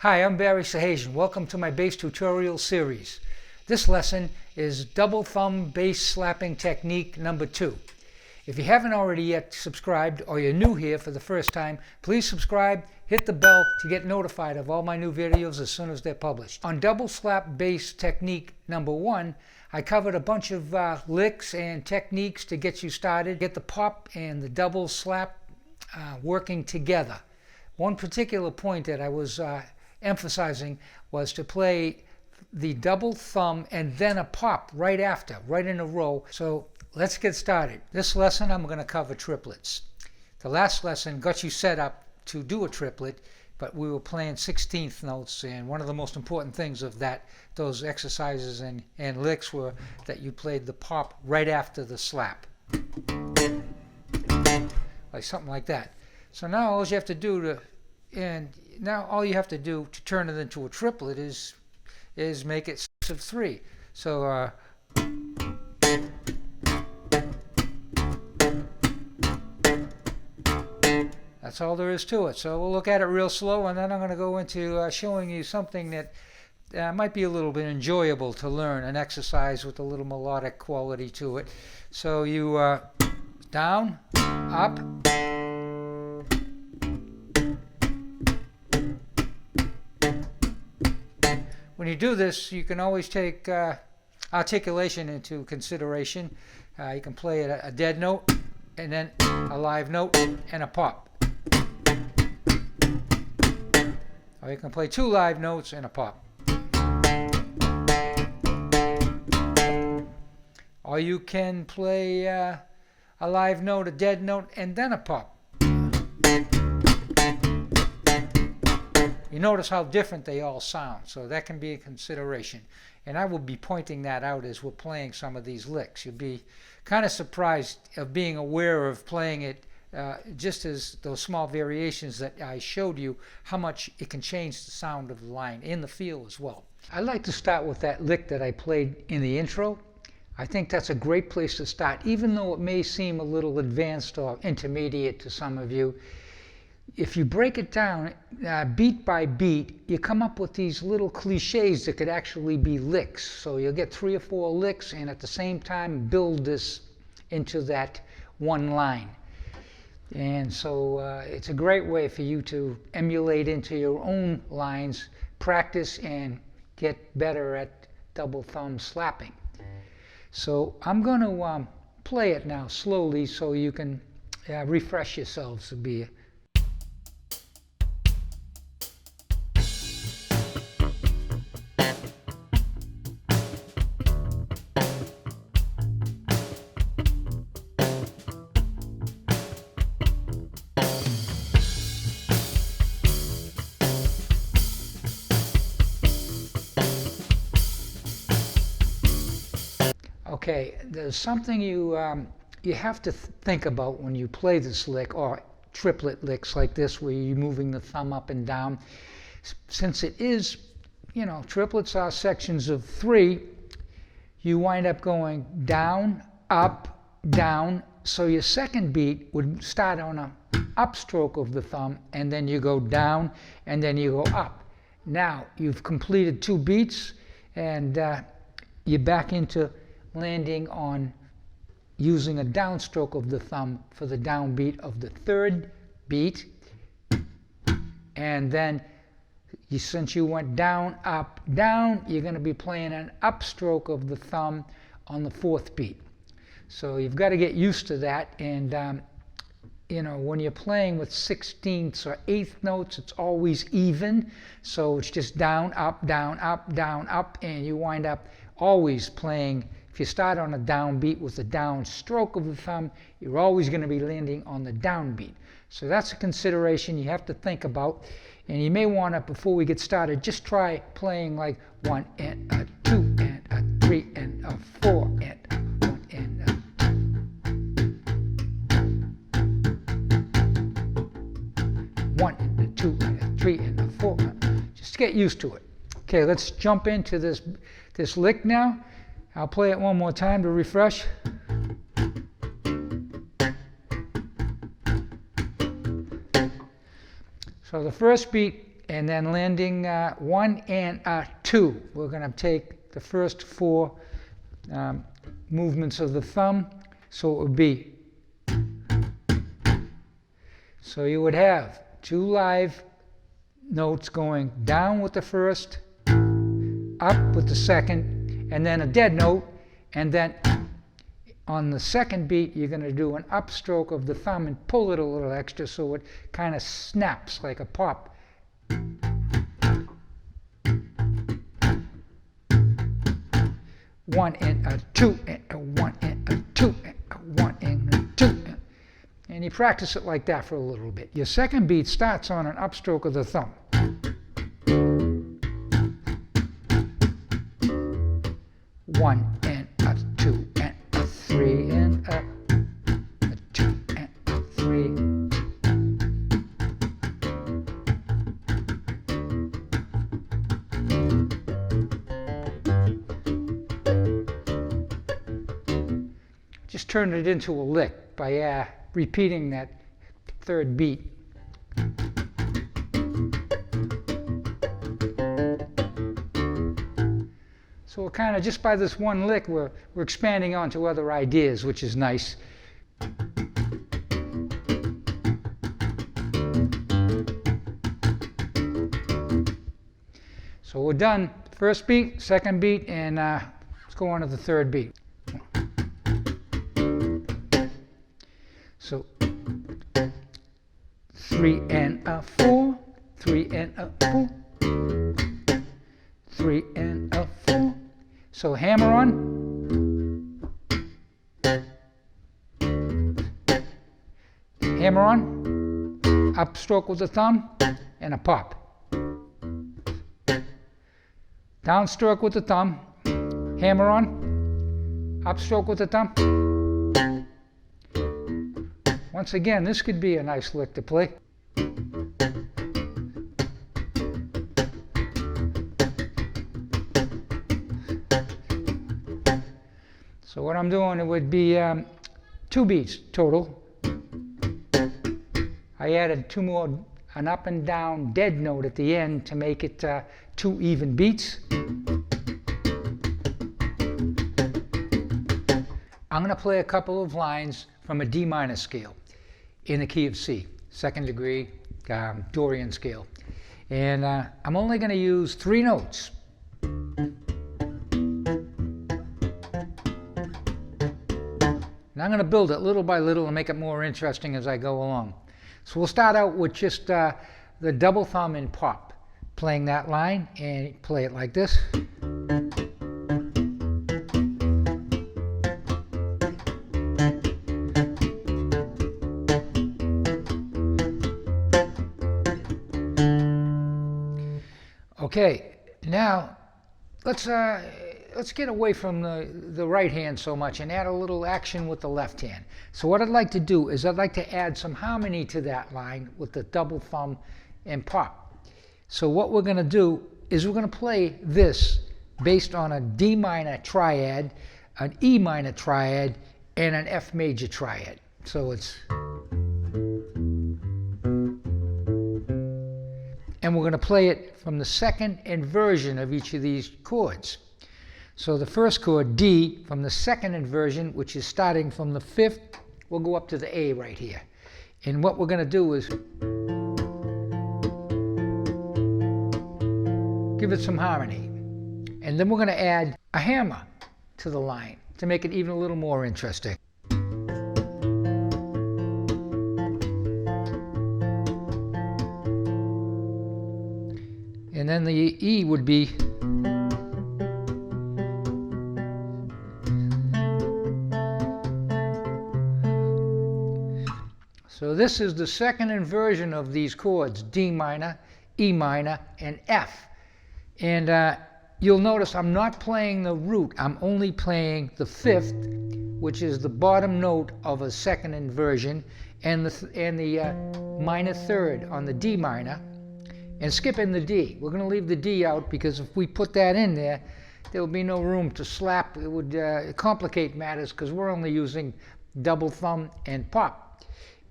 Hi, I'm Barry Sahajian. Welcome to my bass tutorial series. This lesson is double thumb bass slapping technique number 2. If you haven't already yet subscribed or you're new here for the first time, please subscribe, hit the bell to get notified of all my new videos as soon as they're published. On double slap bass technique number 1, I covered a bunch of licks and techniques to get you started, get the pop and the double slap working together. One particular point that I was emphasizing was to play the double thumb and then a pop right after, right in a row. So let's get started. This lesson I'm going to cover triplets. The last lesson got you set up to do a triplet, but we were playing 16th notes, and one of the most important things of those exercises and licks were that you played the pop right after the slap. Like something like that. So now all you have to do to turn it into a triplet is make it 6 of 3. So that's all there is to it. So we'll look at it real slow, and then I'm going to go into showing you something that might be a little bit enjoyable to learn, an exercise with a little melodic quality to it. So you down, up. When you do this, you can always take articulation into consideration. You can play a dead note, and then a live note, and a pop. Or you can play 2 live notes and a pop. Or you can play a live note, a dead note, and then a pop. You notice how different they all sound, so that can be a consideration. And I will be pointing that out as we're playing some of these licks. You'll be kind of surprised of being aware of playing it just as those small variations that I showed you, how much it can change the sound of the line and the feel as well. I'd like to start with that lick that I played in the intro. I think that's a great place to start, even though it may seem a little advanced or intermediate to some of you. If you break it down beat by beat, you come up with these little cliches that could actually be licks. So you'll get 3 or 4 licks and at the same time build this into that one line. And so it's a great way for you to emulate into your own lines, practice, and get better at double thumb slapping. So I'm going to play it now slowly so you can refresh yourselves a bit. Okay, there's something you have to think about when you play this lick, or triplet licks like this where you're moving the thumb up and down. Since it is, triplets are sections of 3, you wind up going down, up, down. So your second beat would start on an upstroke of the thumb, and then you go down, and then you go up. Now you've completed 2 beats, and you're back into landing on using a downstroke of the thumb for the downbeat of the 3rd beat. And then since you went down, up, down, you're going to be playing an upstroke of the thumb on the 4th beat. So you've got to get used to that. And when you're playing with 16ths or 8th notes, it's always even. So it's just down, up, down, up, down, up, and you wind up always playing. If you start on a downbeat with a down stroke of the thumb, you're always going to be landing on the downbeat. So that's a consideration you have to think about. And you may want to, before we get started, just try playing like 1 and a 2 and a 3 and a 4 and a 1 and a 1 and a 2 and a 3 and a 4. Just to get used to it. Okay, let's jump into this lick now. I'll play it one more time to refresh. So the first beat and then landing 1 and a 2. We're going to take the first 4 movements of the thumb, so it would be. So you would have 2 live notes going down with the first, up with the second, and then a dead note, and then on the second beat you're going to do an upstroke of the thumb and pull it a little extra so it kind of snaps like a pop. One and a 2 and a 1 and a 2 and a 1 and a 2. And you practice it like that for a little bit. Your second beat starts on an upstroke of the thumb. 1 and a 2 and a 3 and a 2 and a 3. Just turn it into a lick by repeating that third beat. So we're kind of, just by this one lick, we're expanding onto other ideas, which is nice. So we're done. First beat, second beat, and let's go on to the third beat. So 3 and a 4, 3 and a 4, 3 and a 4. So hammer on, hammer on, upstroke with the thumb, and a pop. Downstroke with the thumb, hammer on, upstroke with the thumb. Once again, this could be a nice lick to play. So what I'm doing, it would be 2 beats total. I added 2 more, an up and down dead note at the end to make it 2 even beats. I'm going to play a couple of lines from a D minor scale in the key of C, 2nd degree Dorian scale. And I'm only going to use 3 notes. And I'm going to build it little by little and make it more interesting as I go along. So we'll start out with just the double thumb and pop, playing that line, and play it like this. Okay, now let's get away from the right hand so much and add a little action with the left hand. So what I'd like to do is I'd like to add some harmony to that line with the double thumb and pop. So what we're going to do is we're going to play this based on a D minor triad, an E minor triad, and an F major triad. So it's... And we're going to play it from the second inversion of each of these chords. So the first chord, D, from the second inversion, which is starting from the 5th, we'll go up to the A right here. And what we're going to do is give it some harmony. And then we're going to add a hammer to the line to make it even a little more interesting. And then the E would be so this is the second inversion of these chords, D minor, E minor, and F. And you'll notice I'm not playing the root, I'm only playing the 5th, which is the bottom note of a second inversion, and the minor third on the D minor, and skipping the D. We're going to leave the D out because if we put that in there, there will be no room to slap. It would complicate matters because we're only using double thumb and pop.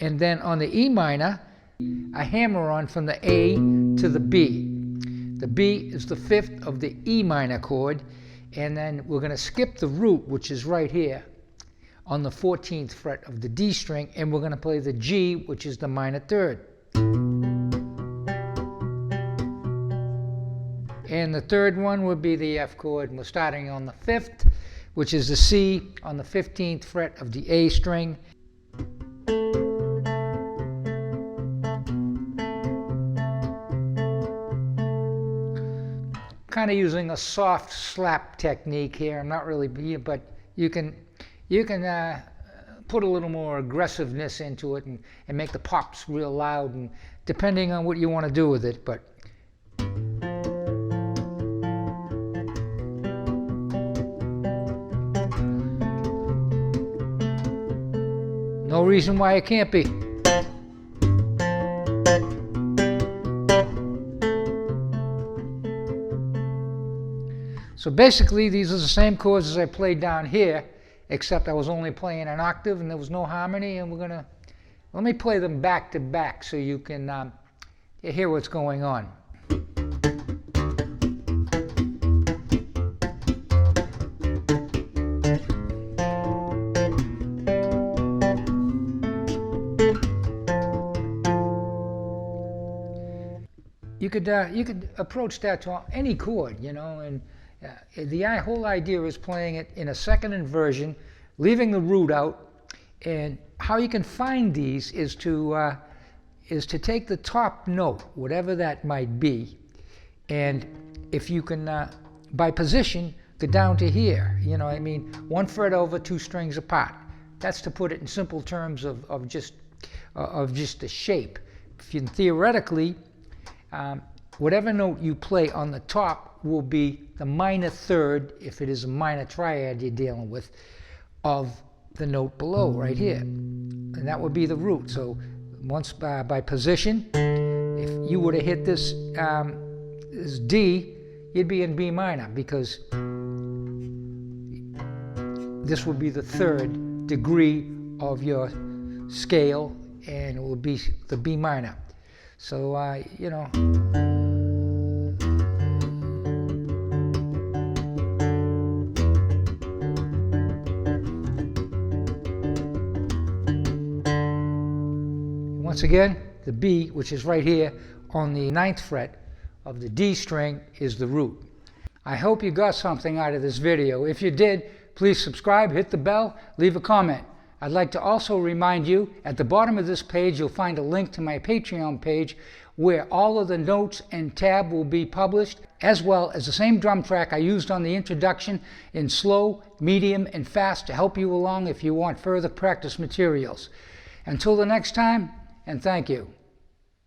And then on the E minor, a hammer on from the A to the B. The B is the fifth of the E minor chord, and then we're going to skip the root, which is right here on the 14th fret of the D string, and we're going to play the G, which is the minor third. And the third one would be the F chord, and we're starting on the 5th, which is the C on the 15th fret of the A string. Kind of using a soft slap technique here. I'm not really, but you can put a little more aggressiveness into it and make the pops real loud, and depending on what you want to do with it. But no reason why it can't be. So basically, these are the same chords as I played down here, except I was only playing an octave and there was no harmony. And let me play them back to back so you can hear what's going on. You could approach that to any chord, you know, and the whole idea is playing it in a second inversion, leaving the root out. And how you can find these is to take the top note, whatever that might be, and if you can, by position, go down to here. You know, I mean, 1 fret over, 2 strings apart. That's to put it in simple terms of just the shape. If you theoretically, whatever note you play on the top will be the minor third, if it is a minor triad you're dealing with, of the note below right here. And that would be the root. So once by position, if you were to hit this D, you'd be in B minor, because this would be the 3rd degree of your scale, and it would be the B minor. So, you know. Once again, the B, which is right here on the 9th fret of the D string, is the root. I hope you got something out of this video. If you did, please subscribe, hit the bell, leave a comment. I'd like to also remind you, at the bottom of this page, you'll find a link to my Patreon page where all of the notes and tab will be published, as well as the same drum track I used on the introduction in slow, medium, and fast to help you along if you want further practice materials. Until the next time, and thank you.